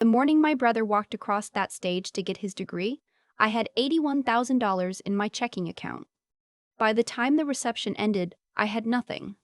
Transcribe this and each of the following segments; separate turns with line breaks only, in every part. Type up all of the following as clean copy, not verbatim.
The morning my brother walked across that stage to get his degree, I had $81,000 in my checking account. By the time the reception ended, I had nothing.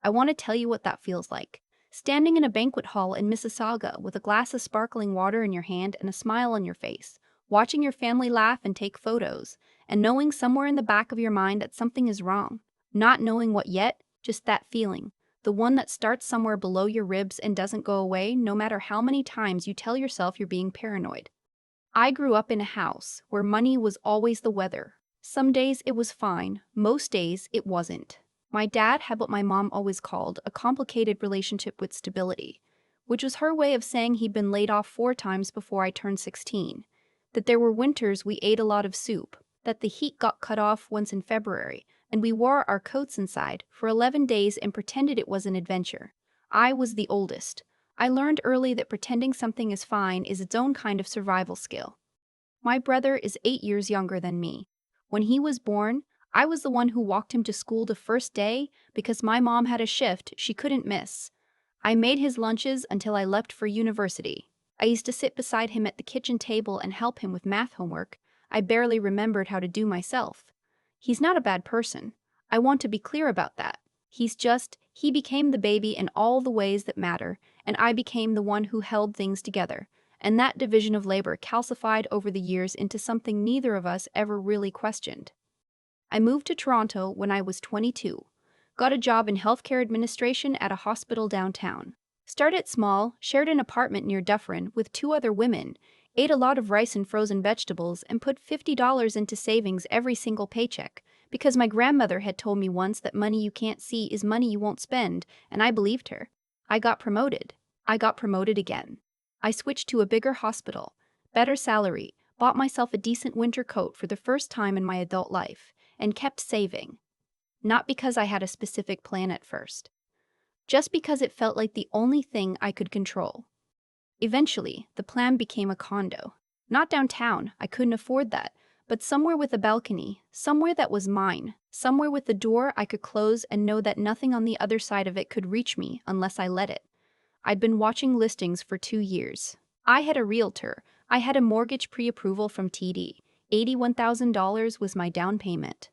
I want to tell you what that feels like. Standing in a banquet hall in Mississauga with a glass of sparkling water in your hand and a smile on your face, watching your family laugh and take photos, and knowing somewhere in the back of your mind that something is wrong. Not knowing what yet, just that feeling. The one that starts somewhere below your ribs and doesn't go away no matter how many times you tell yourself you're being paranoid. I grew up in a house where money was always the weather. Some days it was fine, most days it wasn't. My dad had what my mom always called a complicated relationship with stability, which was her way of saying he'd been laid off 4 times before I turned 16, that there were winters we ate a lot of soup, that the heat got cut off once in February, and we wore our coats inside for 11 days and pretended it was an adventure. I was the oldest. I learned early that pretending something is fine is its own kind of survival skill. My brother is 8 years younger than me. When he was born, I was the one who walked him to school the first day because my mom had a shift she couldn't miss. I made his lunches until I left for university. I used to sit beside him at the kitchen table and help him with math homework I barely remembered how to do myself. He's not a bad person. I want to be clear about that. He became the baby in all the ways that matter, and I became the one who held things together. And that division of labor calcified over the years into something neither of us ever really questioned. I moved to Toronto when I was 22, got a job in healthcare administration at a hospital downtown. Started small, shared an apartment near Dufferin with 2 other women, ate a lot of rice and frozen vegetables, and put $50 into savings every single paycheck, because my grandmother had told me once that money you can't see is money you won't spend, and I believed her. I got promoted. I got promoted again. I switched to a bigger hospital, better salary, bought myself a decent winter coat for the first time in my adult life, and kept saving. Not because I had a specific plan at first, just because it felt like the only thing I could control. Eventually, the plan became a condo. Not downtown, I couldn't afford that, but somewhere with a balcony, somewhere that was mine, somewhere with a door I could close and know that nothing on the other side of it could reach me unless I let it. I'd been watching listings for 2 years. I had a realtor. I had a mortgage pre-approval from TD. $81,000 was my down payment.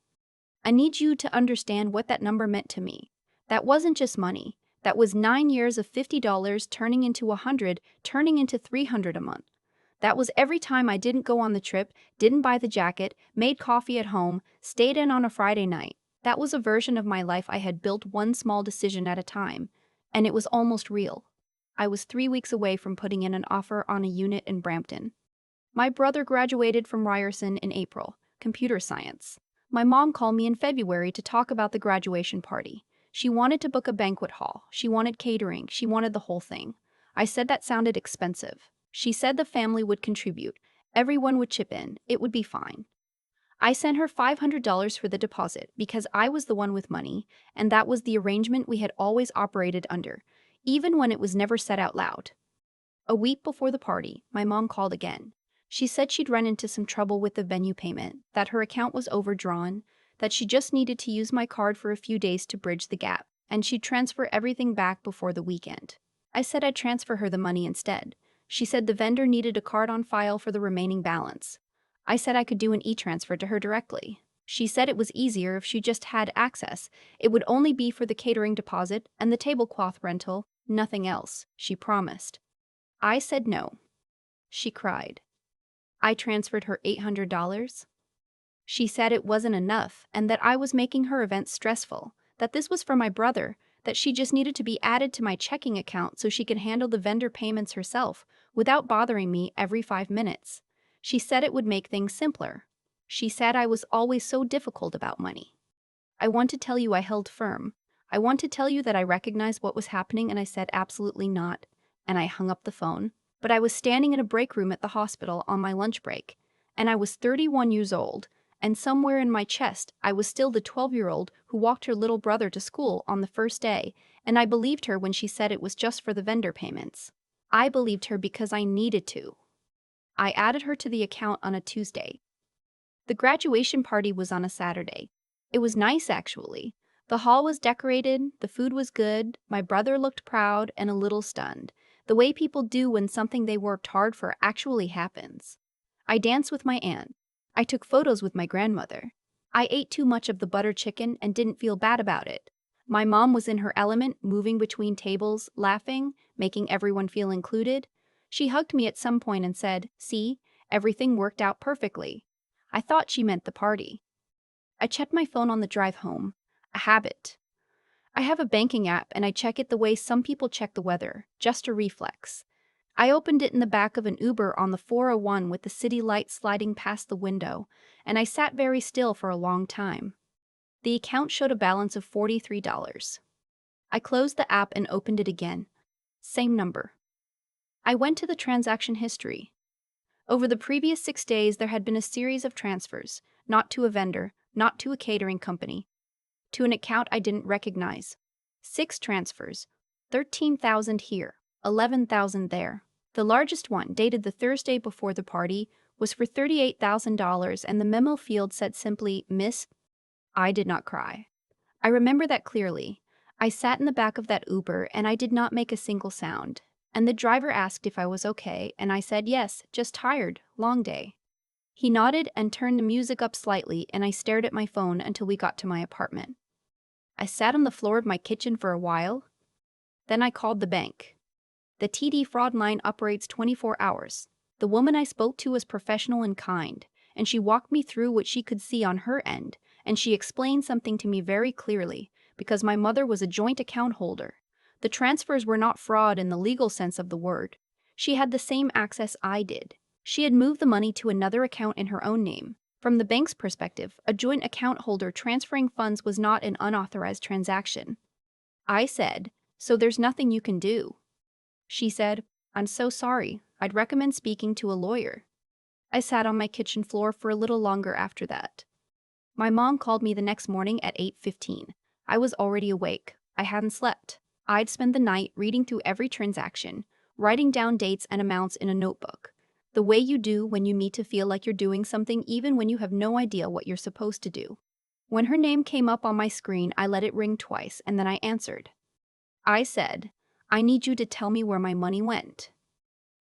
I need you to understand what that number meant to me. That wasn't just money. That was 9 years of $50 turning into 100, turning into 300 a month. That was every time I didn't go on the trip, didn't buy the jacket, made coffee at home, stayed in on a Friday night. That was a version of my life I had built one small decision at a time, and it was almost real. I was 3 weeks away from putting in an offer on a unit in Brampton. My brother graduated from Ryerson in April, computer science. My mom called me in February to talk about the graduation party. She wanted to book a banquet hall. She wanted catering. She wanted the whole thing. I said that sounded expensive. She said the family would contribute. Everyone would chip in. It would be fine. I sent her $500 for the deposit because I was the one with money, and that was the arrangement we had always operated under, even when it was never said out loud. A week before the party, my mom called again. She said she'd run into some trouble with the venue payment, that her account was overdrawn, that she just needed to use my card for a few days to bridge the gap, and she'd transfer everything back before the weekend. I said I'd transfer her the money instead. She said the vendor needed a card on file for the remaining balance. I said I could do an e-transfer to her directly. She said it was easier if she just had access. It would only be for the catering deposit and the tablecloth rental, nothing else, she promised. I said no. She cried. I transferred her $800. She said it wasn't enough and that I was making her event stressful, that this was for my brother, that she just needed to be added to my checking account so she could handle the vendor payments herself without bothering me every 5 minutes. She said it would make things simpler. She said I was always so difficult about money. I want to tell you I held firm. I want to tell you that I recognized what was happening and I said absolutely not, and I hung up the phone. But I was standing in a break room at the hospital on my lunch break, and I was 31 years old, and somewhere in my chest I was still the 12-year-old who walked her little brother to school on the first day, and I believed her when she said it was just for the vendor payments. I believed her because I needed to. I added her to the account on a Tuesday. The graduation party was on a Saturday. It was nice, actually. The hall was decorated, the food was good, my brother looked proud and a little stunned. The way people do when something they worked hard for actually happens. I danced with my aunt. I took photos with my grandmother. I ate too much of the butter chicken and didn't feel bad about it. My mom was in her element, moving between tables, laughing, making everyone feel included. She hugged me at some point and said, "See, everything worked out perfectly." I thought she meant the party. I checked my phone on the drive home. A habit. I have a banking app and I check it the way some people check the weather, just a reflex. I opened it in the back of an Uber on the 401 with the city light sliding past the window, and I sat very still for a long time. The account showed a balance of $43. I closed the app and opened it again. Same number. I went to the transaction history. Over the previous 6 days, there had been a series of transfers, not to a vendor, not to a catering company, to an account I didn't recognize. 6 transfers, 13,000 here, 11,000 there. The largest one, dated the Thursday before the party, was for $38,000 and the memo field said simply, "Miss." I did not cry. I remember that clearly. I sat in the back of that Uber and I did not make a single sound. And the driver asked if I was okay, and I said yes, just tired, long day. He nodded and turned the music up slightly, and I stared at my phone until we got to my apartment. I sat on the floor of my kitchen for a while. Then I called the bank. The TD fraud line operates 24 hours. The woman I spoke to was professional and kind, and she walked me through what she could see on her end, and she explained something to me very clearly, because my mother was a joint account holder. The transfers were not fraud in the legal sense of the word. She had the same access I did. She had moved the money to another account in her own name. From the bank's perspective, a joint account holder transferring funds was not an unauthorized transaction. I said, "So there's nothing you can do?" She said, "I'm so sorry. I'd recommend speaking to a lawyer." I sat on my kitchen floor for a little longer after that. My mom called me the next morning at 8:15. I was already awake. I hadn't slept. I'd spend the night reading through every transaction, writing down dates and amounts in a notebook. The way you do when you need to feel like you're doing something even when you have no idea what you're supposed to do. When her name came up on my screen, I let it ring twice and then I answered. I said, "I need you to tell me where my money went."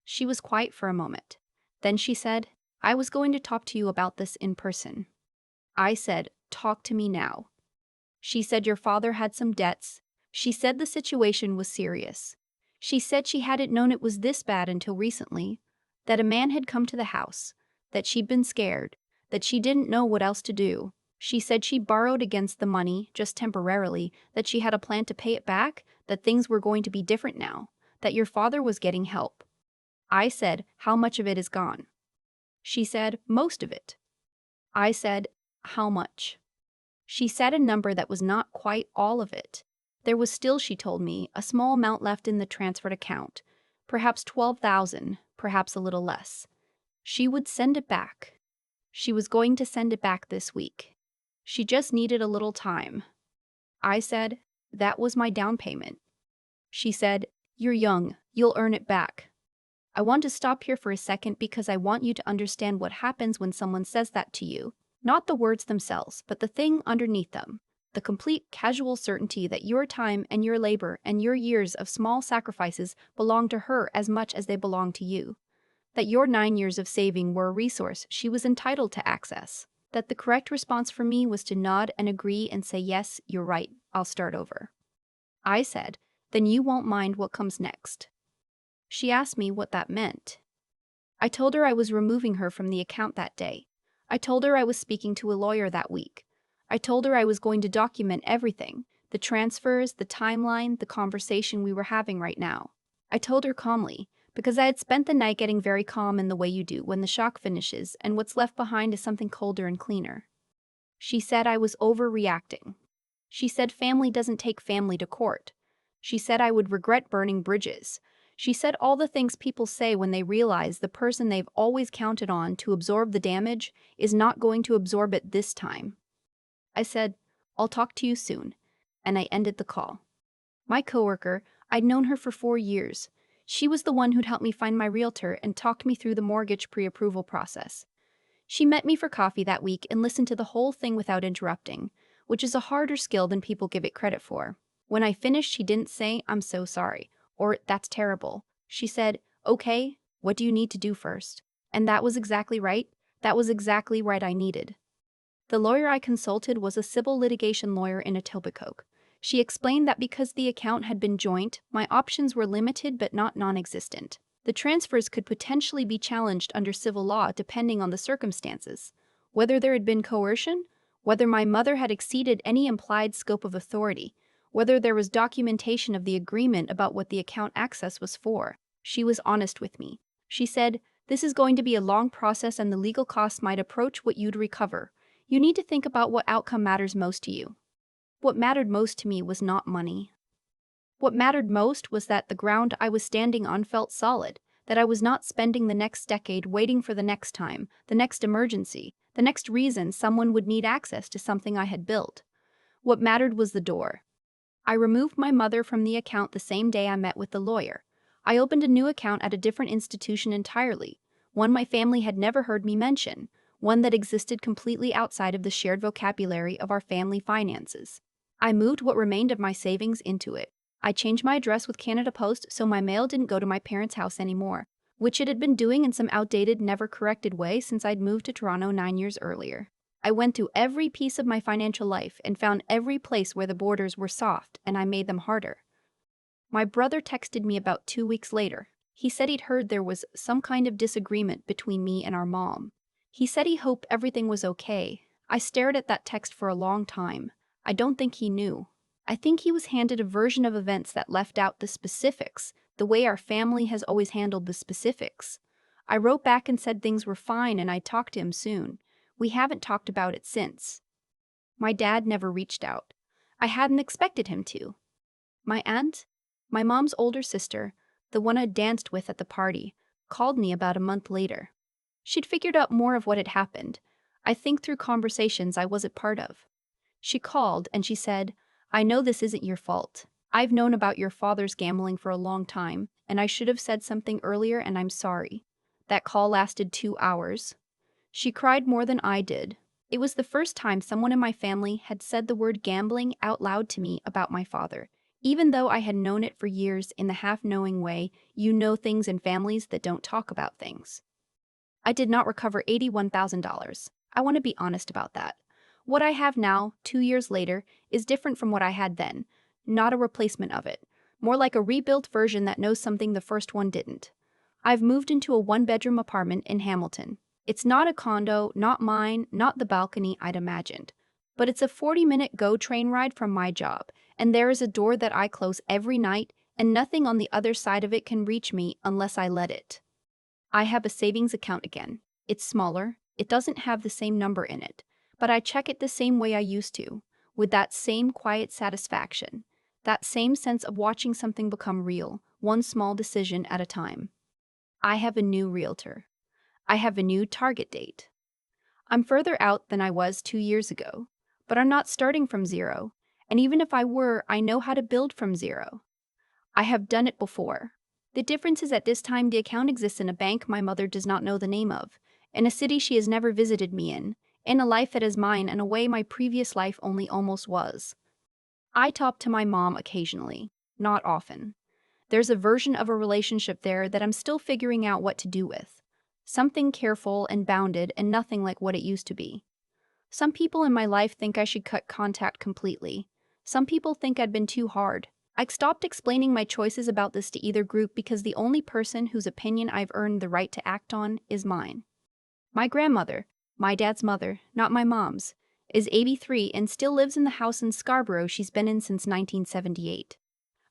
She was quiet for a moment. Then she said, "I was going to talk to you about this in person." I said, "Talk to me now." She said your father had some debts. She said the situation was serious. She said she hadn't known it was this bad until recently, that a man had come to the house, that she'd been scared, that she didn't know what else to do. She said she borrowed against the money, just temporarily, that she had a plan to pay it back, that things were going to be different now, that your father was getting help. I said, "How much of it is gone?" She said, "Most of it." I said, "How much?" She said a number that was not quite all of it. There was still, she told me, a small amount left in the transferred account, perhaps 12,000, perhaps a little less. She would send it back. She was going to send it back this week. She just needed a little time. I said, "That was my down payment." She said, "You're young, you'll earn it back." I want to stop here for a second because I want you to understand what happens when someone says that to you. Not the words themselves, but the thing underneath them. The complete casual certainty that your time and your labor and your years of small sacrifices belong to her as much as they belong to you. That your 9 years of saving were a resource she was entitled to access. That the correct response for me was to nod and agree and say, "Yes, you're right, I'll start over." I said, "Then you won't mind what comes next." She asked me what that meant. I told her I was removing her from the account that day. I told her I was speaking to a lawyer that week. I told her I was going to document everything, the transfers, the timeline, the conversation we were having right now. I told her calmly, because I had spent the night getting very calm in the way you do when the shock finishes and what's left behind is something colder and cleaner. She said I was overreacting. She said family doesn't take family to court. She said I would regret burning bridges. She said all the things people say when they realize the person they've always counted on to absorb the damage is not going to absorb it this time. I said, "I'll talk to you soon," and I ended the call. My coworker, I'd known her for 4 years. She was the one who'd helped me find my realtor and talked me through the mortgage pre-approval process. She met me for coffee that week and listened to the whole thing without interrupting, which is a harder skill than people give it credit for. When I finished, she didn't say, "I'm so sorry," or "That's terrible." She said, "Okay, what do you need to do first?" And that was exactly right. That was exactly right I needed. The lawyer I consulted was a civil litigation lawyer in Etobicoke. She explained that because the account had been joint, my options were limited but not non-existent. The transfers could potentially be challenged under civil law depending on the circumstances. Whether there had been coercion, whether my mother had exceeded any implied scope of authority, whether there was documentation of the agreement about what the account access was for. She was honest with me. She said, "This is going to be a long process and the legal costs might approach what you'd recover. You need to think about what outcome matters most to you." What mattered most to me was not money. What mattered most was that the ground I was standing on felt solid, that I was not spending the next decade waiting for the next time, the next emergency, the next reason someone would need access to something I had built. What mattered was the door. I removed my mother from the account the same day I met with the lawyer. I opened a new account at a different institution entirely, one my family had never heard me mention, one that existed completely outside of the shared vocabulary of our family finances. I moved what remained of my savings into it. I changed my address with Canada Post so my mail didn't go to my parents' house anymore, which it had been doing in some outdated, never-corrected way since I'd moved to Toronto 9 years earlier. I went through every piece of my financial life and found every place where the borders were soft and I made them harder. My brother texted me about 2 weeks later. He said he'd heard there was some kind of disagreement between me and our mom. He said he hoped everything was okay. I stared at that text for a long time. I don't think he knew. I think he was handed a version of events that left out the specifics, the way our family has always handled the specifics. I wrote back and said things were fine and I'd talk to him soon. We haven't talked about it since. My dad never reached out. I hadn't expected him to. My aunt, my mom's older sister, the one I'd danced with at the party, called me about a month later. She'd figured out more of what had happened, I think through conversations I wasn't part of. She called and she said, "I know this isn't your fault. I've known about your father's gambling for a long time, and I should have said something earlier and I'm sorry." That call lasted 2 hours. She cried more than I did. It was the first time someone in my family had said the word gambling out loud to me about my father, even though I had known it for years in the half-knowing way you know things in families that don't talk about things. I did not recover $81,000. I want to be honest about that. What I have now, 2 years later, is different from what I had then, not a replacement of it, more like a rebuilt version that knows something the first one didn't. I've moved into a one-bedroom apartment in Hamilton. It's not a condo, not mine, not the balcony I'd imagined. But it's a 40-minute GO train ride from my job, and there is a door that I close every night, and nothing on the other side of it can reach me unless I let it. I have a savings account again. It's smaller, it doesn't have the same number in it, but I check it the same way I used to, with that same quiet satisfaction, that same sense of watching something become real, one small decision at a time. I have a new realtor. I have a new target date. I'm further out than I was 2 years ago, but I'm not starting from zero, and even if I were, I know how to build from zero. I have done it before. The difference is at this time the account exists in a bank my mother does not know the name of, in a city she has never visited me in a life that is mine in a way my previous life only almost was. I talk to my mom occasionally, not often. There's a version of a relationship there that I'm still figuring out what to do with. Something careful and bounded and nothing like what it used to be. Some people in my life think I should cut contact completely. Some people think I'd been too hard. I stopped explaining my choices about this to either group because the only person whose opinion I've earned the right to act on is mine. My grandmother, my dad's mother, not my mom's, is 83 and still lives in the house in Scarborough she's been in since 1978.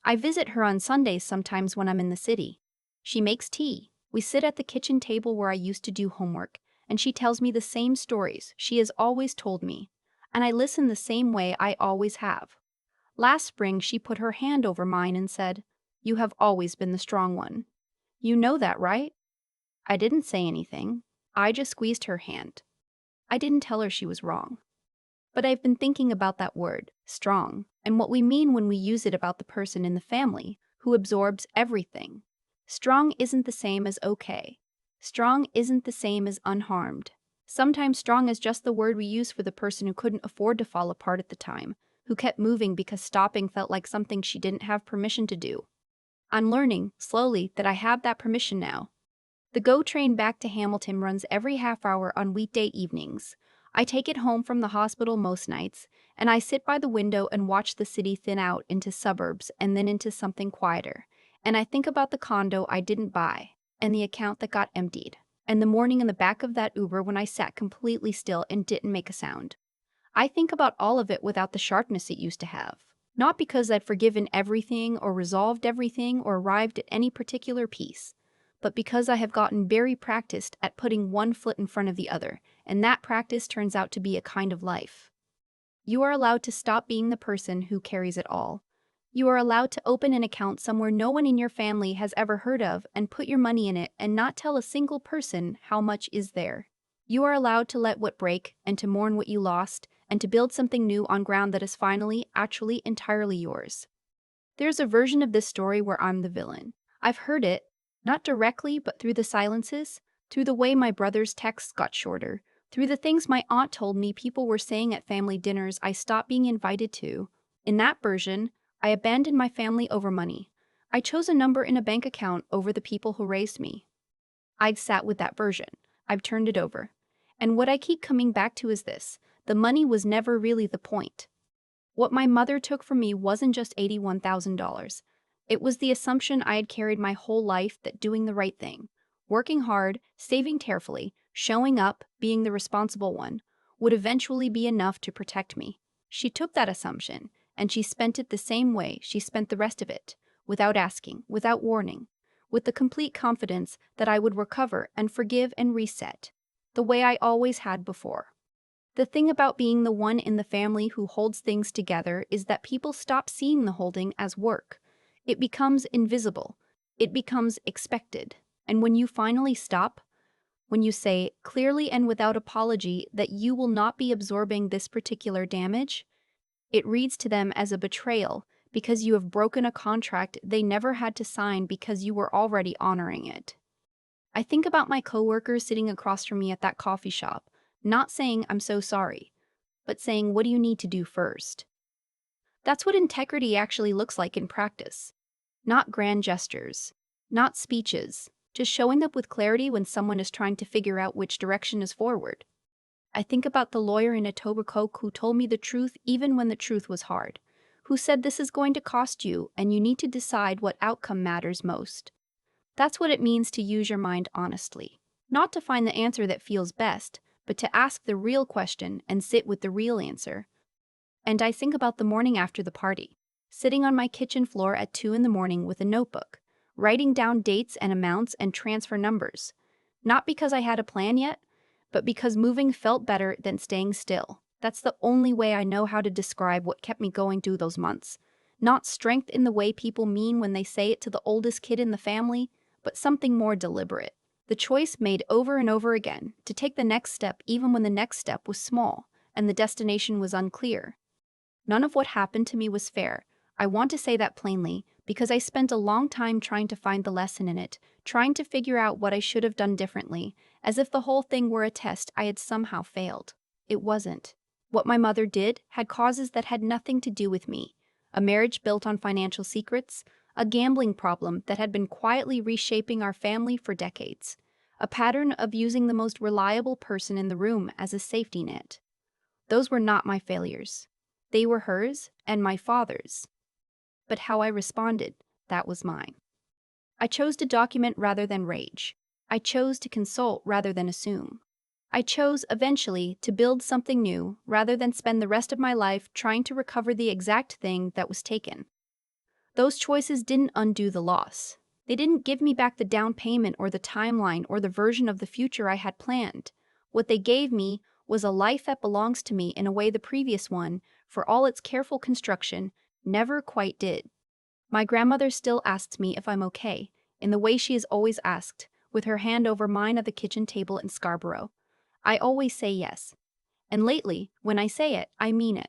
I visit her on Sundays sometimes when I'm in the city. She makes tea. We sit at the kitchen table where I used to do homework, and she tells me the same stories she has always told me, and I listen the same way I always have. Last spring, she put her hand over mine and said, "You have always been the strong one. You know that, right?" I didn't say anything. I just squeezed her hand. I didn't tell her she was wrong. But I've been thinking about that word, strong, and what we mean when we use it about the person in the family who absorbs everything. Strong isn't the same as okay. Strong isn't the same as unharmed. Sometimes strong is just the word we use for the person who couldn't afford to fall apart at the time, who kept moving because stopping felt like something she didn't have permission to do. I'm learning, slowly, that I have that permission now. The GO train back to Hamilton runs every half hour on weekday evenings. I take it home from the hospital most nights, and I sit by the window and watch the city thin out into suburbs and then into something quieter. And I think about the condo I didn't buy, and the account that got emptied, and the morning in the back of that Uber when I sat completely still and didn't make a sound. I think about all of it without the sharpness it used to have. Not because I'd forgiven everything or resolved everything or arrived at any particular peace, but because I have gotten very practiced at putting one foot in front of the other, and that practice turns out to be a kind of life. You are allowed to stop being the person who carries it all. You are allowed to open an account somewhere no one in your family has ever heard of and put your money in it and not tell a single person how much is there. You are allowed to let what break and to mourn what you lost and to build something new on ground that is finally, actually, entirely yours. There's a version of this story where I'm the villain. I've heard it, not directly, but through the silences, through the way my brother's texts got shorter, through the things my aunt told me people were saying at family dinners I stopped being invited to. In that version, I abandoned my family over money. I chose a number in a bank account over the people who raised me. I'd sat with that version. I've turned it over. And what I keep coming back to is this: the money was never really the point. What my mother took from me wasn't just $81,000. It was the assumption I had carried my whole life that doing the right thing, working hard, saving carefully, showing up, being the responsible one, would eventually be enough to protect me. She took that assumption, and she spent it the same way she spent the rest of it, without asking, without warning, with the complete confidence that I would recover and forgive and reset, the way I always had before. The thing about being the one in the family who holds things together is that people stop seeing the holding as work. It becomes invisible. It becomes expected. And when you finally stop, when you say clearly and without apology that you will not be absorbing this particular damage, it reads to them as a betrayal because you have broken a contract they never had to sign because you were already honoring it. I think about my coworkers sitting across from me at that coffee shop, not saying I'm so sorry, but saying what do you need to do first. That's what integrity actually looks like in practice. Not grand gestures, not speeches, just showing up with clarity when someone is trying to figure out which direction is forward. I think about the lawyer in Etobicoke who told me the truth even when the truth was hard, who said this is going to cost you and you need to decide what outcome matters most. That's what it means to use your mind honestly. Not to find the answer that feels best, but to ask the real question and sit with the real answer. And I think about the morning after the party, sitting on my kitchen floor at 2 in the morning with a notebook, writing down dates and amounts and transfer numbers. Not because I had a plan yet, but because moving felt better than staying still. That's the only way I know how to describe what kept me going through those months. Not strength in the way people mean when they say it to the oldest kid in the family, but something more deliberate. The choice made over and over again to take the next step even when the next step was small and the destination was unclear. None of what happened to me was fair. I want to say that plainly because I spent a long time trying to find the lesson in it, trying to figure out what I should have done differently, as if the whole thing were a test I had somehow failed. It wasn't. What my mother did had causes that had nothing to do with me. A marriage built on financial secrets, a gambling problem that had been quietly reshaping our family for decades, a pattern of using the most reliable person in the room as a safety net. Those were not my failures. They were hers and my father's. But how I responded, that was mine. I chose to document rather than rage. I chose to consult rather than assume. I chose, eventually, to build something new rather than spend the rest of my life trying to recover the exact thing that was taken. Those choices didn't undo the loss. They didn't give me back the down payment or the timeline or the version of the future I had planned. What they gave me was a life that belongs to me in a way the previous one, for all its careful construction, never quite did. My grandmother still asks me if I'm okay, in the way she has always asked, with her hand over mine at the kitchen table in Scarborough. I always say yes. And lately, when I say it, I mean it.